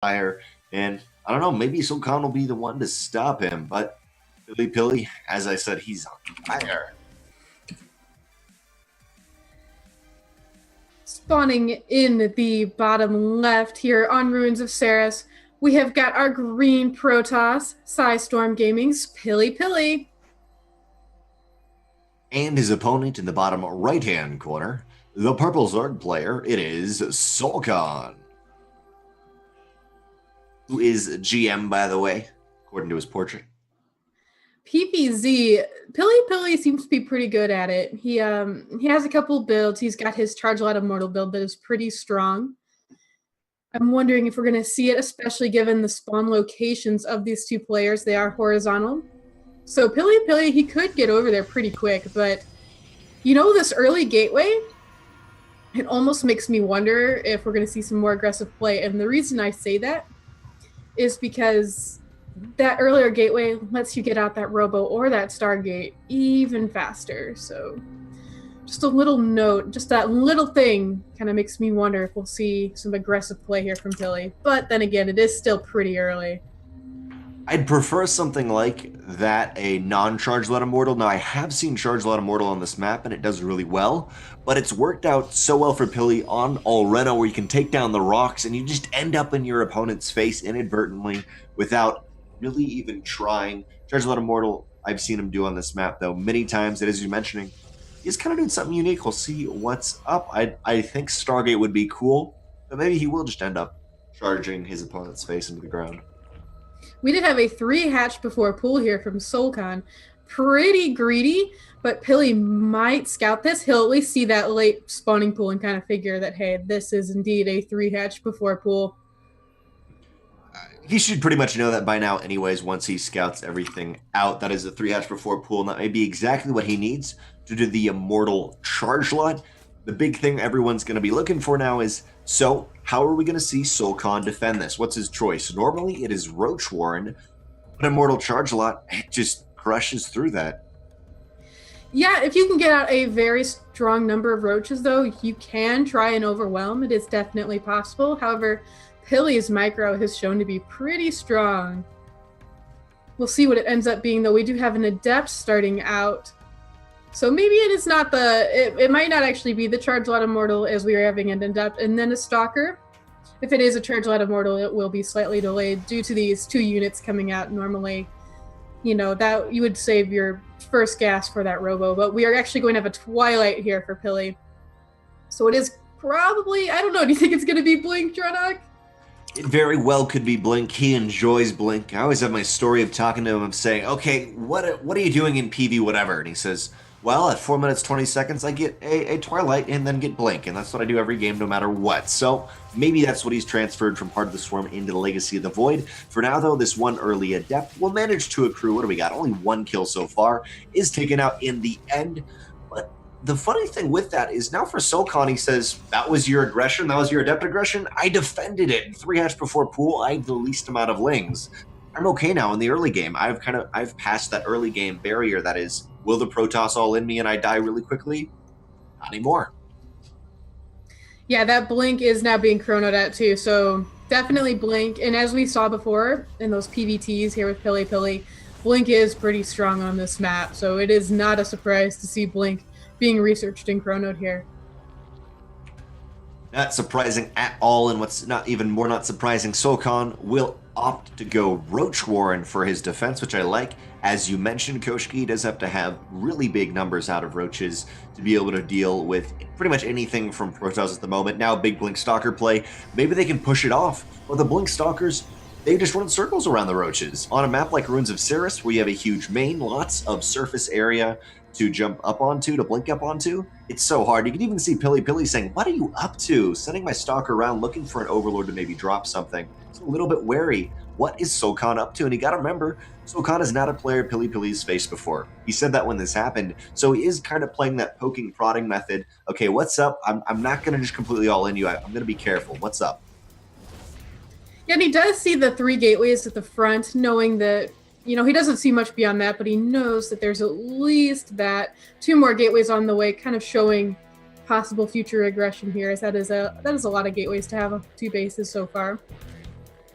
fire. And I don't know, maybe SoulKhan will be the one to stop him. But PiLiPiLi, as I said, he's on fire. Spawning in the bottom left here on Ruins of Ceres, we have got our green Protoss, Storm Gaming's PiLiPiLi. And his opponent in the bottom right-hand corner, the purple Zerg player, it is SoulKhan, who is GM, by the way, according to his portrait. PPZ, PiLiPiLi seems to be pretty good at it. He has a couple builds. He's got his Charge Lot Immortal build that is pretty strong. I'm wondering if we're going to see it, especially given the spawn locations of these two players. They are horizontal. So PiLiPiLi, he could get over there pretty quick, but this early gateway, it almost makes me wonder if we're going to see some more aggressive play. And the reason I say that is because that earlier gateway lets you get out that Robo or that Stargate even faster. So just a little note, just that little thing kind of makes me wonder if we'll see some aggressive play here from Pili. But then again, it is still pretty early. I'd prefer something like that, a non-Charge Lot Immortal. Now, I have seen Charge Lot Immortal on this map, and it does really well, but it's worked out so well for Pili on Alreno, where you can take down the rocks, and you just end up in your opponent's face inadvertently without really even trying. Charge Lot Immortal, I've seen him do on this map, though, many times, and as you're mentioning, he's kind of doing something unique. We'll see what's up. I think Stargate would be cool, but maybe he will just end up charging his opponent's face into the ground. We did have a 3 hatch before pool here from SoulKhan. Pretty greedy, but Pili might scout this. He'll at least see that late spawning pool and kind of figure that, hey, this is indeed a 3 hatch before pool. He should pretty much know that by now anyways, once he scouts everything out. That is a 3 hatch before pool, and that may be exactly what he needs to do the Immortal Charge Lot. The big thing everyone's going to be looking for now is, so how are we going to see SoulKhan defend this? What's his choice? Normally it is Roach Warren, but Immortal Charge Lot, it just crushes through that. Yeah, if you can get out a very strong number of roaches, though, you can try and overwhelm. It is definitely possible. However, Pili's micro has shown to be pretty strong. We'll see what it ends up being, though. We do have an Adept starting out. So maybe it is not it might not actually be the Charge Lot Immortal, as we are having an Adept, and then a Stalker. If it is a Charge Lot Immortal, it will be slightly delayed due to these 2 units coming out normally. That you would save your first gas for that Robo, but we are actually going to have a Twilight here for Pili. So it is probably, I don't know, do you think it's going to be Blink, DrennoC? It very well could be Blink. He enjoys Blink. I always have my story of talking to him and saying, okay, what are you doing in PV whatever? And he says, well, at 4 minutes, 20 seconds, I get a Twilight and then get Blink. And that's what I do every game, no matter what. So maybe that's what he's transferred from Heart of the Swarm into the Legacy of the Void. For now, though, this one early Adept will manage to accrue, what do we got? Only 1 kill so far, is taken out in the end. But the funny thing with that is now for SoulKhan, he says, that was your aggression, that was your Adept aggression, I defended it. 3 hatch before pool, I had the least amount of lings. I'm okay now in the early game. I've passed that early game barrier that is, will the Protoss all in me and I die really quickly? Not anymore. Yeah, that Blink is now being chronoed at too, so definitely Blink. And as we saw before in those PVTs here with PiLiPiLi, Blink is pretty strong on this map, so it is not a surprise to see Blink being researched and chronoed here. Not surprising at all, and what's not even more not surprising, SoulKhan will opt to go Roach Warren for his defense, which I like. As you mentioned, Koshkii does have to have really big numbers out of Roaches to be able to deal with pretty much anything from Protoss at the moment. Now, big Blink Stalker play, maybe they can push it off, but the Blink Stalkers, they just run circles around the Roaches. On a map like Ruins of Ceres, where you have a huge main, lots of surface area to jump up onto, to blink up onto, it's so hard. You can even see PiLiPiLi saying, what are you up to? Sending my Stalker around looking for an Overlord to maybe drop something. It's a little bit wary. What is SoulKhan up to? And you gotta remember, SoulKhan is not a player PiLiPiLi's faced before. He said that when this happened, so he is kind of playing that poking, prodding method. Okay, what's up? I'm not gonna just completely all in you. I'm gonna be careful. What's up? Yeah, and he does see the 3 gateways at the front, knowing that, he doesn't see much beyond that, but he knows that there's at least 2 more gateways on the way, kind of showing possible future aggression here, as that is a lot of gateways to have 2 bases so far.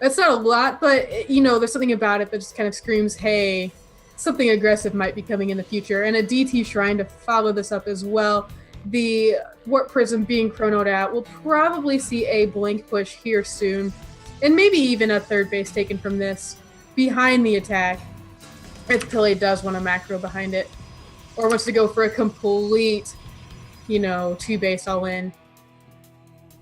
That's not a lot, but you know, there's something about it that just kind of screams, "Hey, something aggressive might be coming in the future." And a DT Shrine to follow this up as well. The Warp Prism being chronoed out, we'll probably see a Blink push here soon, and maybe even a third base taken from this behind the attack if Pili does want a macro behind it, or wants to go for a complete, you know, two base all in.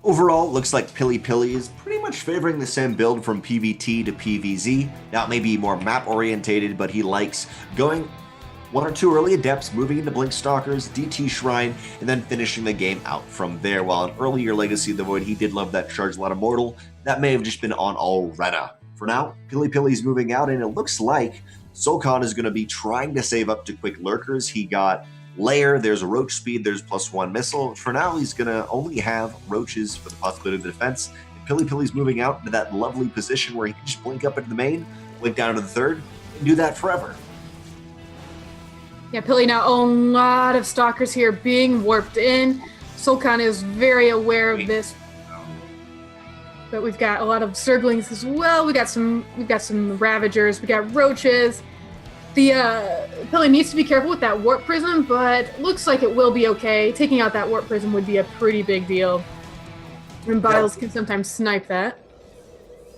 Overall, looks like PiLiPiLi is pretty much favoring the same build from PvT to PvZ. Now, it may be more map orientated, but he likes going one or two early adepts, moving into Blink Stalkers, DT Shrine, and then finishing the game out from there. While in earlier Legacy of the Void, he did love that Charge Lot Immortal. That may have just been on Alreta. For now, PiLiPiLi is moving out, and it looks like SoulKhan is going to be trying to save up to quick lurkers. He got Lair, there's a Roach Speed, there's +1 missile. For now, he's going to only have Roaches for the possibility of defense. And PiLiPiLi's moving out into that lovely position where he can just blink up into the main, blink down to the third, and do that forever. Yeah, Pili now a lot of stalkers here being warped in. SoulKhan is very aware of this. But we've got a lot of Zerglings as well. We've got some Ravagers, we got Roaches. The Pili needs to be careful with that Warp Prism, but looks like it will be okay. Taking out that Warp Prism would be a pretty big deal. And Biles can sometimes snipe that.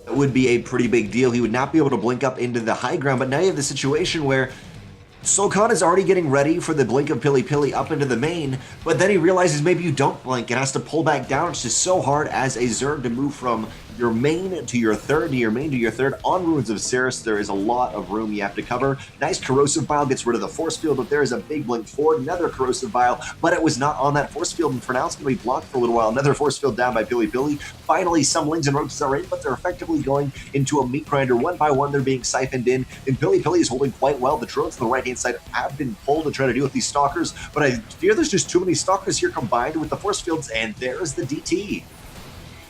It would be a pretty big deal. He would not be able to blink up into the high ground, but now you have the situation where SoulKhan is already getting ready for the blink of PiLiPiLi up into the main, but then he realizes maybe you don't blink and has to pull back down. It's just so hard as a Zerg to move from your main to your third, to your main to your third. On Ruins of Ceres, there is a lot of room you have to cover. Nice Corrosive Vial gets rid of the force field, but there is a big blink forward, another Corrosive Vial, but it was not on that force field, and for now it's going to be blocked for a little while. Another force field down by PiLiPiLi. Finally, some Lings and Roaches are in, but they're effectively going into a meat grinder. One by one, they're being siphoned in, and PiLiPiLi is holding quite well. The drones on the right-hand side have been pulled to try to deal with these Stalkers, but I fear there's just too many Stalkers here combined with the force fields, and there's the DT.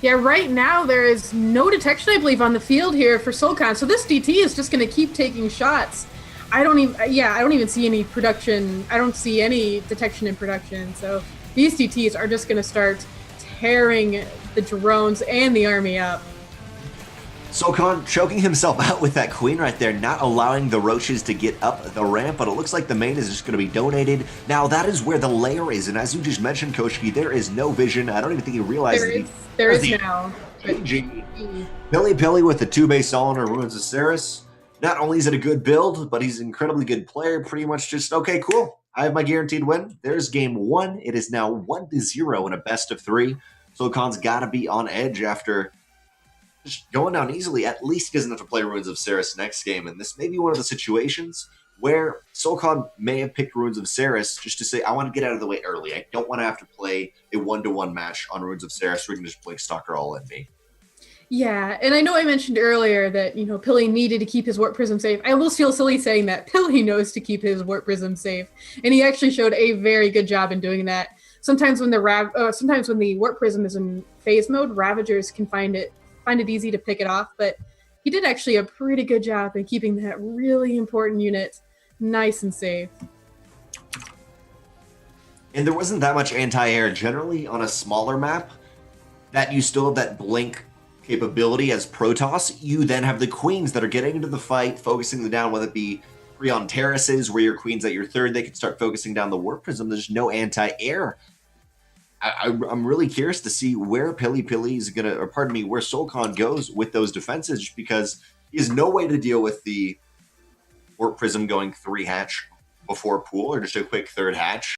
Yeah, right now there is no detection, I believe, on the field here for SoulKhan. So this DT is just going to keep taking shots. I don't even see any production. I don't see any detection in production. So these DTs are just going to start tearing the drones and the army up. SoulKhan choking himself out with that queen right there, not allowing the Roaches to get up the ramp, but it looks like the main is just going to be donated. Now, that is where the lair is, and as you just mentioned, Koshkii, there is no vision. I don't even think he realizes there is now. PiLiPiLi with the 2-base all-in Ruins of Ceres. Not only is it a good build, but he's an incredibly good player. Pretty much just, okay, cool. I have my guaranteed win. There's game one. It is now 1-0 in a best of 3. SoulKhan's got to be on edge after just going down easily. At least he doesn't have to play Ruins of Ceres next game, and this may be one of the situations where SoulKhan may have picked Ruins of Ceres just to say, I want to get out of the way early. I don't want to have to play a 1-to-1 match on Ruins of Ceres where we can just play Stalker all in me. Yeah, and I know I mentioned earlier that, you know, Pili needed to keep his Warp Prism safe. I almost feel silly saying that. Pili knows to keep his Warp Prism safe, and he actually showed a very good job in doing that. Sometimes when the Warp Prism is in phase mode, Ravagers can find it easy to pick it off, but he did actually a pretty good job in keeping that really important unit nice and safe. And there wasn't that much anti-air. Generally, on a smaller map, that you still have that blink capability as Protoss. You then have the queens that are getting into the fight, focusing them down, whether it be free on terraces, where your queen's at your third, they can start focusing down the Warp Prism. There's no anti-air. I'm really curious to see where PiLiPiLi is gonna, or pardon me, where SoulKhan goes with those defenses, because he has no way to deal with the Warp Prism going 3 hatch before pool, or just a quick 3rd hatch.